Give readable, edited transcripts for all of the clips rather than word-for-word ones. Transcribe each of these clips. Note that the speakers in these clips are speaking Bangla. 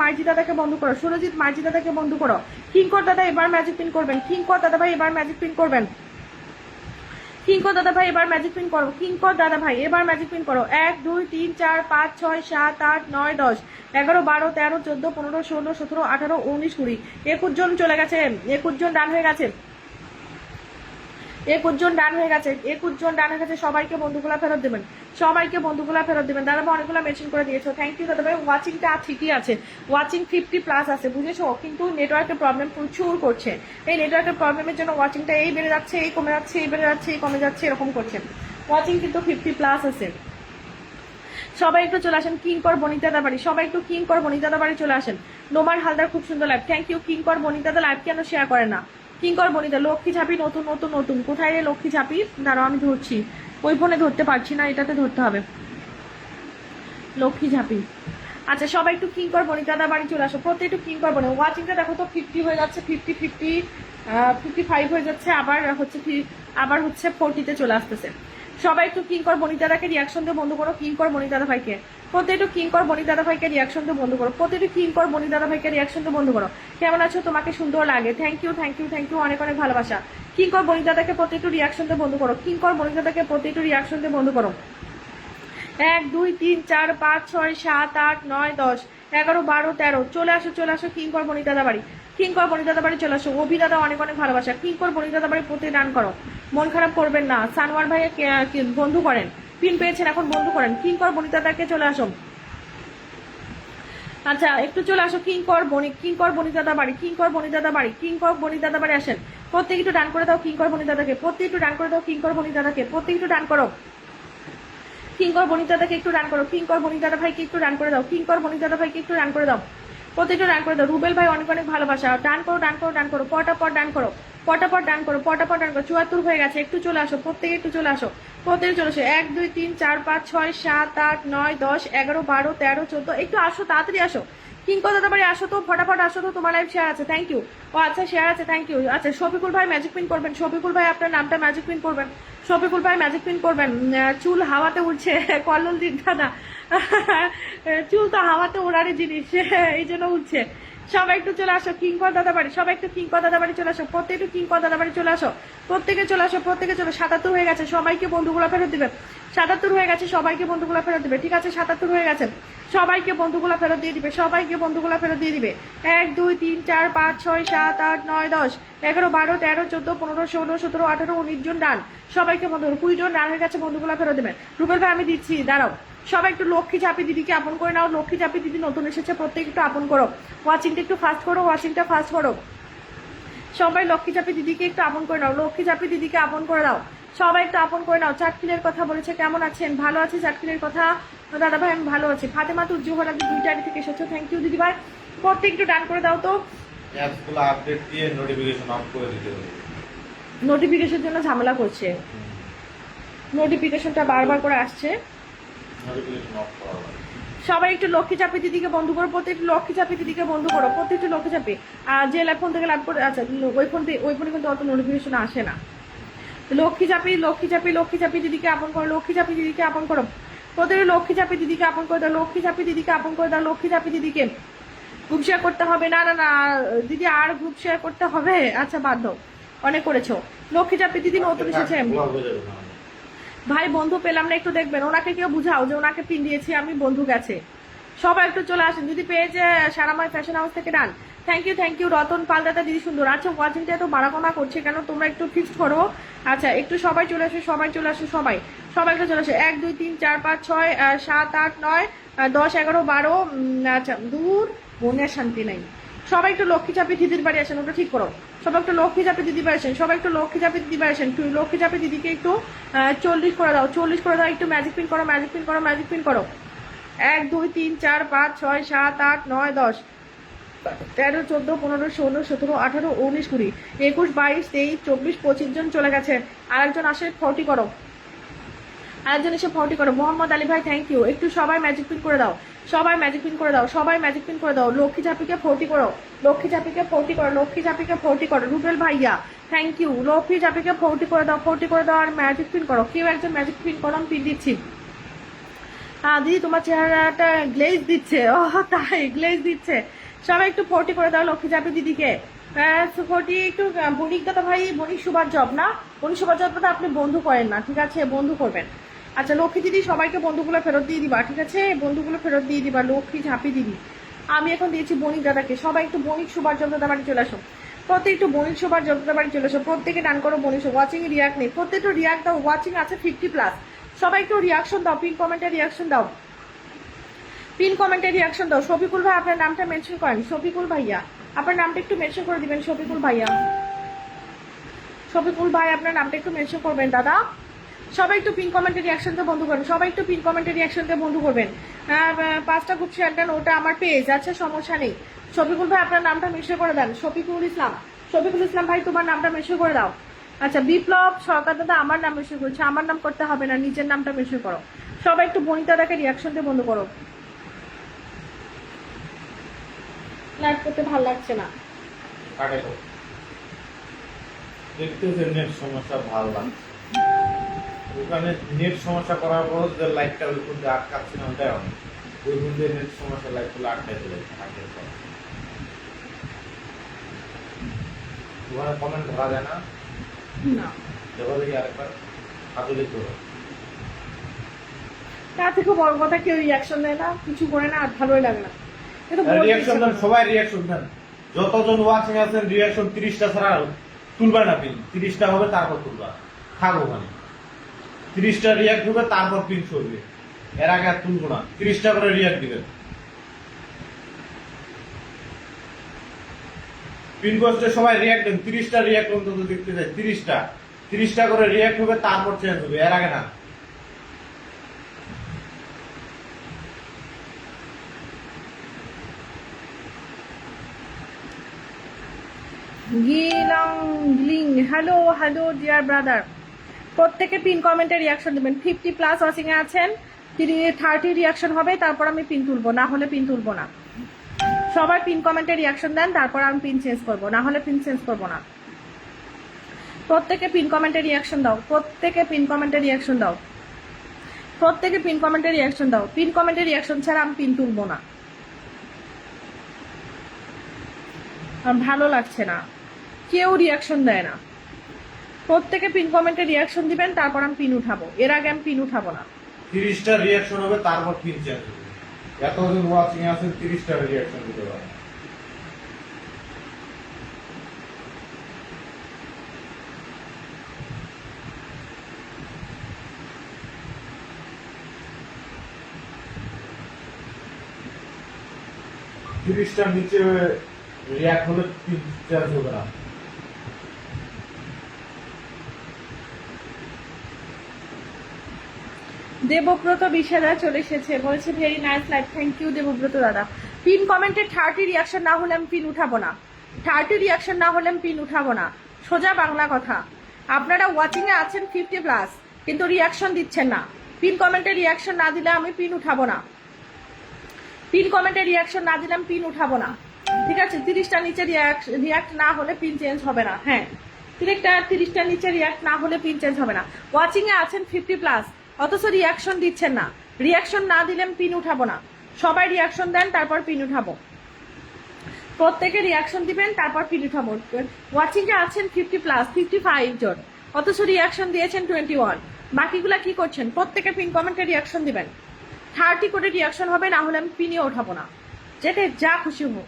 মাইজি দাদাকে বন্ধ করো, সুরজিৎ মাইজি দাদাকে বন্ধ করো। কিঙ্কর দাদা এবার ম্যাজিক পিন করবেন, কিঙ্কর দাদা ভাই এবার ম্যাজিক পিন করবেন, কিঙ্কর দাদা ভাই এবার ম্যাজিক পিন করো, কিঙ্কর দাদা ভাই এবার ম্যাজিক পিন করো। 1 2 3 4 5 6 7 8 9 10 11 12 13 14 15 16 17 18 19 20 21 জন চলে গেছে, 21 জন ডান হয়ে গেছে, 21 জন ডান হয়ে গেছে, 21 জন ডান হয়ে গেছে। সবাইকে বন্ধুগুলা ফেরত দেবেন, সবাইকে বন্ধুগুলা ফেরত দেবেন। দাদা ভাই অনেকগুলো মেনশন করে দিয়েছো, থ্যাংক ইউ দাদা ভাই। ওয়াচিংটা ঠিকই আছে, ওয়াচিং 50+ আছে বুঝেছো, কিন্তু নেটওয়ার্কের প্রবলেম প্রচুর করছে। এই নেটওয়ার্কের প্রবলেমের জন্য ওয়াচিংটা এই বেড়ে যাচ্ছে, এই কমে যাচ্ছে, এই বেড়ে যাচ্ছে, এই কমে যাচ্ছে, এরকম করছে। ওয়াচিং কিন্তু 50+ আছে। সবাই একটু চলে আসেন কিঙ্কর বনিতা বাড়ি, সবাই একটু কিঙ্কর বনিতা বাড়ি চলে আসেন। নোমার হালদার খুব সুন্দর live, thank you. Kinkar Banita live কেন শেয়ার করে না? কিঙ্কর বনিতা লক্ষ্মী ঝাঁপি নতুন নতুন নতুন, কোথায় রে লক্ষ্মী ঝাঁপি? দাঁড়াও আমি ধরছি, ওই ফোনে ধরতে পারছি না, এটাতে ধরতে হবে। লক্ষ্মী ঝাঁপি, আচ্ছা সবাই একটু কিঙ্কর বনিতা বাড়ি চলে আসো, প্রত্যেক একটু কিঙ্কর বনে। ওয়াচিংটা দেখো তো 50 হয়ে যাচ্ছে, 55 হয়ে যাচ্ছে, আবার হচ্ছে 40-তে চলে আসতেছে। সবাই একটু কিঙ্কর বনিতাদাকে রিয়াকশন দিয়ে বন্ধ করো, কিঙ্কর বনিদাদা ভাইকে প্রত্যেকটু কিঙ্কর বনিদাদা ভাইকে রিয়াকশন দিয়ে বন্ধ করো, প্রত্যেকটু কিঙ্কর বনিদাদা ভাইকে রিয়াকশন দিয়ে বন্ধ করো। কেমন আছো? তোমাকে সুন্দর লাগে, thank you thank you thank you, অনেক অনেক ভালোবাসা। কিঙ্কর বনিদাদাকে প্রত্যেকটু রিয়াকশন দিয়ে বন্ধ করো, কিঙ্কর বনিদাদাকে প্রত্যেকটু রিয়াকশন দিয়ে বন্ধ করো। 1 2 3 4 5 6 7 8 9 10 11 12 13 চলে আসো, চলে আসো কিঙ্কর বনিদাদা বাড়ি, কিঙ্কর বনিদাদা বাড়ি চলে আসো। অভি দাদা অনেক অনেক ভালোবাসা, কিঙ্কর বনিদাদা বাড়ি প্রতি দান করো, মন খারাপ করবেন না। সানোয়ার ভাইকে বন্ধু করেন, পিন পেয়েছেন এখন বন্ধু করেন। কিঙ্কর বনিদাদাকে চলে আসো, আচ্ছা একটু চলে আসো কিঙ্কর বনিদাদা বাড়ি, কিঙ্কর বনিদাদা বাড়ি, কিঙ্কর বনিদাদা বাড়ি আসেন। প্রত্যেক একটু ডান করে দাও কিঙ্কর বনিদাদাকে, প্রত্যেক একটু ডান করে দাও কিঙ্কর বনিদাদাকে, প্রত্যেক একটু ডান করো। কিঙ্কর বনিদাদাকে একটু রান করো, কিঙ্কর বনিদাদা ভাইকে একটু রান করে দাও, কিঙ্কর বনিদাদা ভাইকে একটু রান করে দাও, প্রত্যেকটা রান করে দাও। রুবেল ভাই অনেক অনেক ভালোবাসা, ডান করো ডান করো ডান করো, পটাপট ডান করো, পটাপট ডান করো, পটাপট ডান করো। 74 হয়ে গেছে, একটু চলে আসো, প্রত্যেকে একটু চলে আসো, প্রত্যেকে চলে আসো। 1 2 3 4 5 6 7 8 9 10 11 12 13 14 একটু আসো, তাড়াতাড়ি আসো। কিঙ্কর দাদা বাড়ি আসো তো, ফটাফট আসো তো, তোমার লাইভ শেয়ার আছে, থ্যাংক ইউ। ও আচ্ছা শেয়ার আছে, থ্যাংক ইউ। আচ্ছা শফিকুল ভাই ম্যাজিক পিন করবেন, শফিকুল ভাই আপনার নামটা ম্যাজিক পিন করবেন, শফিকুল ভাই ম্যাজিক পিন করবেন। চুল হাওয়াতে উঠছে কল্লোল দিক দাদা, চুল তো হাওয়াতে ওড়ারই জিনিস, এই জন্য উঠছে। সবাই একটু চলে আসো কিঙ্কর দাদা বাড়ি, সবাই একটু কিঙ্কর দাদা বাড়ি চলে আসো, প্রত্যেকে কিঙ্কর দাদা বাড়ি চলে আসো, প্রত্যেকে চলে আসো, প্রত্যেকে চলো। 77 হয়ে গেছে, সবাইকে বন্ধুগুলো ফেরত দিবে, 77 হয়ে গেছে, সবাইকে বন্ধুগুলো ফেরত দিবে, ঠিক আছে 77 হয়ে গেছে, সবাইকে বন্ধুগুলো ফেরত দিয়ে দিবে, সবাইকে বন্ধুগুলো ফেরত দিয়ে দিবে। 1 2 3 4 5 6 7 8 9 10 11 12 13 14 15 16 17 18 19 জন ডান, সবাইকে বন্ধু 20 জন ডান হয়ে গেছে, বন্ধুগুলো ফেরত দেবেন। রুবেল ভাই আমি দিচ্ছি, দাঁড়াও। সবাই একটু লক্ষ্মী চাপি দিদিকে আপন করে নাও, লক্ষ্মী চাপি দিদি নতুন এসেছে, প্রত্যেক একটু আপন করো। ওয়াচিংটা একটু ফাস্ট করো, ওয়াচিংটা ফাস্ট করো। সবাই লক্ষ্মী চাপি দিদিকে একটু আপন করে নাও, লক্ষ্মী চাপি দিদিকে আপন করে দাও, সবাই একটু আপন করে নাও। চাটকিলের কথা বলেছে, কেমন আছেন? ভালো আছি চাটকিলের কথা দাদা ভাই আমি ভালো আছি। ফাতেমা তুর জোহর আগে 2টা আইডি থেকে এসেছো, থ্যাংক ইউ দিদি ভাই। প্রত্যেক একটু ডান করে দাও তো, অ্যাপসগুলো আপডেট দিয়ে নোটিফিকেশন অফ করে দিতে হবে। নোটিফিকেশনের জন্য ঝামেলা করছে, নোটিফিকেশনটা বারবার করে আসছে। নোটিফিকেশন অফ করা হবে। সবাই একটু লক্ষ্মী চাপি দিদিকে বন্ধু করো, প্রত্যেকটা লক্ষ্মী চাপি দিদিকে বন্ধু করো, প্রত্যেকটা লক্ষ্মী চাপি। আর যে ফোন থেকে লাভ করে, আচ্ছা ওই ফোনে কিন্তু অত নোটিফিকেশন আসে না। লক্ষ্মী চাপি লক্ষ্মী চাপি লক্ষ্মী চাপি দিদিকে আপন করো, লক্ষ্মী চাপি দিদিকে আপন করো, প্রত্যেকটা লক্ষ্মী চাপি দিদিকে আপন করে দাও, লক্ষ্মী চাপি দিদিকে আপন করে দাও, লক্ষ্মী চাপি দিদিকে। গ্রুপ শেয়ার করতে হবে না, না না দিদি আর গ্রুপ শেয়ার করতে হবে, আচ্ছা বাদ দাও, অনেক করেছো। লক্ষ্মী চাপি দিদি নতুন এসেছে ভাই, বন্ধু পেলাম না, একটু দেখবেন, ওনাকে কেউ বুঝাও যে ওনাকে পিন দিয়েছি আমি, বন্ধু গেছে। সবাই একটু চলে আসেন, যদি পেয়েছে সারাময় ফ্যাশন হাউস থেকে ডান, থ্যাংক ইউ রতন পাল দাদা দিদি সুন্দর। আচ্ছা ওয়াচিংটা এত বাড়াকমা করছে কেন, তোমরা একটু ফিক্সড করো। আচ্ছা একটু সবাই চলে আসো, সবাই চলে আসো, সবাই একটু চলে আসো। 1 2 3 4 5 6 7 8 9 10 11 12 আচ্ছা দূর মনের শান্তি নাই। সবাই একটু লক্ষ্মী চাপি দিদির বাড়ি আসেন, ওটা ঠিক করো। সবাই একটু লক্ষ্মী চাপি দিদি বাড়ি আসেন, সবাই একটু লক্ষ্মী চাপি দিদি বাড়ি আসেন। লক্ষ্মী চাপি দিদিকে একটু 40 করে দাও, 40 করে দাও। একটু ম্যাজিক পিন করো, ম্যাজিক পিন করো, ম্যাজিক পিন করো। 1 2 3 4 5 6 7 8 9 10 13 14 15 16 17 18 19 20 21 22 23 24 25 জন চলে গেছে, আরেকজন আসে 40 করো, আরেকজন এসে 40 করো। মোহাম্মদ আলী ভাই থ্যাংক ইউ। একটু সবাই ম্যাজিক পিন করে দাও, সবাই ম্যাজিক পিন করে দাও, সবাই ম্যাজিক পিন করে দাও। লক্ষ্মী চাপিকে 40 করো, লক্ষ্মী চাপিকে 40 করো, লক্ষ্মী চাপিকে 40 করো। রুবেল ভাইয়া থ্যাংক ইউ। লক্ষ্মী চাপিকে 40 করে দাও, 40 করে দাও, আর ম্যাজিক পিন করো। কেউ একজন ম্যাজিক পিন করো, আমি পিন দিচ্ছি। দিদি তোমার চেহারাটা গ্লেজ দিচ্ছে, ও তাই গ্লেজ দিচ্ছে। সবাই একটু 40 করে দাও লক্ষ্মী চাপি দিদিকে। 40 একটু বণিক দাদা ভাই, বণিক সুভার জব না, বণিক সুভার জবটা আপনি বন্ধু করেন না, ঠিক আছে, বন্ধু করবেন। আচ্ছা লক্ষ্মী দিদি সবাইকে বন্ধুগুলো ফেরত দিয়ে দিবা, ঠিক আছে, বন্ধুগুলো ফেরত দিয়ে দিবা লক্ষ্মী ঝাঁপি দিদি। আমি এখন দিয়েছি বণিক দাদাকে, সবাই একটু বণিক সুভার জব দাদা বাড়ি চলে আসো, প্রত্যেক একটু বণিক সুভার জব দাদা বাড়ি চলে আসো, প্রত্যেকে ডান করো বণিক। ওয়াচিং রিয়াক্ট নেই, প্রত্যেকটা রিয়াক্ট দাও, ওয়াচিং আছে 50+। সবাই একটু রিয়াকশন দাও, পিন কমেন্টে রিয়াকশন দাও, পিন কমেন্টে রিয়াকশন দাও। শফিকুল ভাই আপনার নামটা মেনশন করেন, শফিকুল ভাইয়া আপনার নামটা একটু মেনশন করে দিবেন, শফিকুল ভাইয়া, শফিকুল ভাই আপনার নামটা একটু মেনশন করবেন দাদা। সবাই একটু পিন কমেন্টে রিয়াকশনটা বন্ধ করবেন, সবাই একটু পিন কমেন্টে রিয়াকশনটা বন্ধ করবেন। 5টা গ্রুপ শেয়ার দেন, ওটা আমার পেজ আছে, সমস্যা নেই। শফিকুল ভাই আপনার নামটা মেনশন করে দেন, শফিকুল ইসলাম, শফিকুল ইসলাম ভাই তোমার নামটা মেনশন করে দাও। আচ্ছা বিপ্লব সরকার দাদা আমার নাম মেনশন করেছে, আমার নাম করতে হবে না, নিজের নামটা মেনশন করো। সবাই একটু বনিতা দাকে রিয়াকশনটা বন্ধ করো, লাইভ করতে ভালো লাগছে না। কাটে তো দেখতেছে নেট সমস্যা, ভালো লাগছে ওখানে নেট সমস্যা করার পর যে লাইটটা ওই কোন আটকাচ্ছে না, ওটাই হবে ওই কোন দিয়ে নেট সমস্যা লাইটগুলো আটকাই চলে আগে ওখানে কমেন্ট ধরা যায় না, না দেখো দেখি আরেকবার হাতুলি করো। তার থেকে বড় কথা কেউ রিয়াকশন দেয় না, কিছু করে না, আর ভালোই লাগে না। এটা বলতে রিয়াকশন ইচ্ছে দেন, করে না। সবাই রিয়াকশন দেন, যতজন ওয়াচিং আছেন রিয়াকশন 30টা ছাড়া তুলবা না, পিন 30টা হবে তারপর তুলবা, থাকো ওখানে 30টা রিয়াক্ট হবে তারপর পিন চলবে, এর আগে আর তুলবো না, 30টা করে রিয়াক্ট দিবেন। পিন পোস্টে সবাই রিয়াক্ট দেন, 30টা রিয়াক্ট অন্তত দেখতে চাই, 30টা করে রিয়াক্ট হবে তারপর চেঞ্জ হবে, এর আগে না। হ্যালো হ্যালো ডিয়ার ব্রাদার, প্রত্যেকে পিন কমেন্টে রিয়াকশন দেবেন। 50+ ওয়াচিং এ আছেন, 30 রিয়াকশন হবে, তারপর আমি পিন তুলবো, না হলে পিন তুলবো না। সবাই পিন কমেন্টে রিয়াকশন দেন, তারপর আমি পিন চেঞ্জ করবো, না হলে পিন চেঞ্জ করবো না। প্রত্যেকে পিন কমেন্টে রিয়াকশন দাও, প্রত্যেকে পিন কমেন্টে রিয়াকশন দাও, প্রত্যেকে পিন কমেন্টে রিয়াকশন দাও। পিন কমেন্টে রিয়াকশন ছাড়া আমি পিন তুলবো না, আমার ভালো লাগছে না, কেউ রিয়াকশন দেয় না। প্রত্যেকে পিন কমেন্টে রিয়াকশন দিবেন, তারপর আমি পিন উঠাবো, এর আগে আমি পিন উঠাবো না। 30টা রিয়াকশন হবে তারপর পিন চেঞ্জ হবে, এতজন ওয়াচিং আছেন 30টা রিয়াকশন দিতে পারে। তিরিশটার নিচে রিয়াক্ট হলে পিন চেঞ্জ হবে না। দেবব্রত বিশালা চলে এসেছে, বলছে very nice live, thank you Debabrata দাদা। পিন কমেন্টে 30 রিয়াকশন না হলে আমি পিন উঠাবো না, 30 রিয়াকশন না হলে আমি পিন উঠাবো না, সোজা বাংলা কথা। আপনারা ওয়াচিং এ আছেন 50+, কিন্তু রিয়াকশন দিচ্ছেন না। পিন কমেন্টে রিয়াকশন না দিলে আমি পিন উঠাবো না, পিন কমেন্টে রিয়াকশন না দিলে আমি পিন উঠাবো না, ঠিক আছে। 30টার নিচে রিয়াক্ট না হলে পিন চেঞ্জ হবে না, হ্যাঁ 30টার নিচে রিয়াক্ট না হলে পিন চেঞ্জ হবে না। ওয়াচিং এ আছেন 50+, অথচ রিয়াকশন দিচ্ছেন না, রিয়াকশন না দিলে আমি পিন উঠাবো না। সবাই রিয়াকশন দেন, তারপর পিন উঠাবো, প্রত্যেকে রিয়াকশন দিবেন, তারপর পিন উঠাবো। ওয়াচিং এ আছেন 50+, 55 জন, অথচ রিয়াকশন দিয়েছেন 21। বাকিগুলা কি করছেন? প্রত্যেকে পিন কমেন্টে রিয়াকশন দিবেন, 30 করে রিয়াকশন হবে, না হলে আমি পিনিয়ে উঠাবো না। যেটা যা খুশি হোক,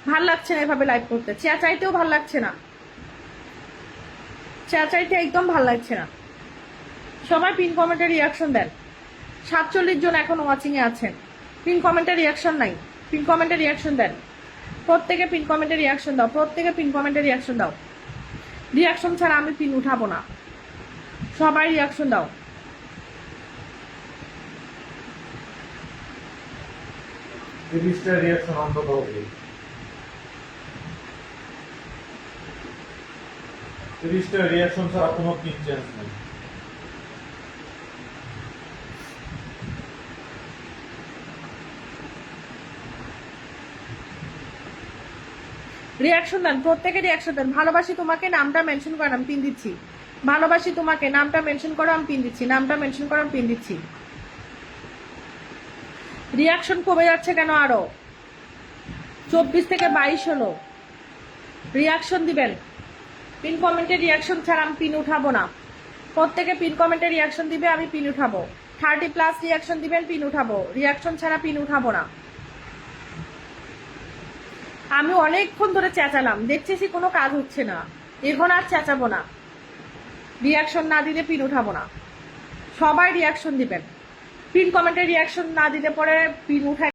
ভাল লাগছে না এভাবে লাইভ করতে, চেঁচাইতেও ভাল লাগছে না, চেঁচাইতে একদম ভাল লাগছে না। সবাই পিন কমেন্টে রিয়াকশন দেন। 47 জন এখন ওয়াচিং এ আছেন, পিন কমেন্টে রিয়াকশন নাই, পিন কমেন্টে রিয়াকশন দেন। প্রত্যেকে পিন কমেন্টে রিয়াকশন দাও, প্রত্যেকে পিন কমেন্টে রিয়াকশন দাও। রিয়াকশন ছাড়া আমি পিন উঠাবো না, সবাই রিয়াকশন দাও। তিরিশটা রিয়াকশন অন্তত হবে, 30টা রিয়াকশন ছাড়া কোনো পিন চেঞ্জ নেই। রিয়াকশন দেন, প্রত্যেকে রিয়াকশন দেন। ভালোবাসি তোমাকে, নামটা মেনশন করো, আমি পিন দিচ্ছি। ভালোবাসি তোমাকে, নামটা মেনশন করো, আমি পিন দিচ্ছি। নামটা মেনশন করো, আমি পিন দিচ্ছি। রিয়াকশন কমে যাচ্ছে কেন? আরো 24 থেকে 22 হলো। রিয়াকশন দিবেন। পিন কমেন্টে রিয়াকশন ছাড়া আমি পিন উঠাবো না। প্রত্যেকে পিন কমেন্টে রিয়াকশন দিবে, আমি পিন উঠাবো। 30+ রিয়াকশন দিবেন, পিন উঠাবো। রিয়াকশন ছাড়া পিন উঠাবো না। আমি অনেকক্ষণ ধরে চেঁচালাম, দেখতেছি কোনো কাজ হচ্ছে না, এখন আর চেঁচাবো না। রিয়াকশন না দিলে পিন উঠাবো না। সবাই রিয়াকশন দিবেন। পিন কমেন্টে রিয়াকশন না দিলে পরে পিন উঠায়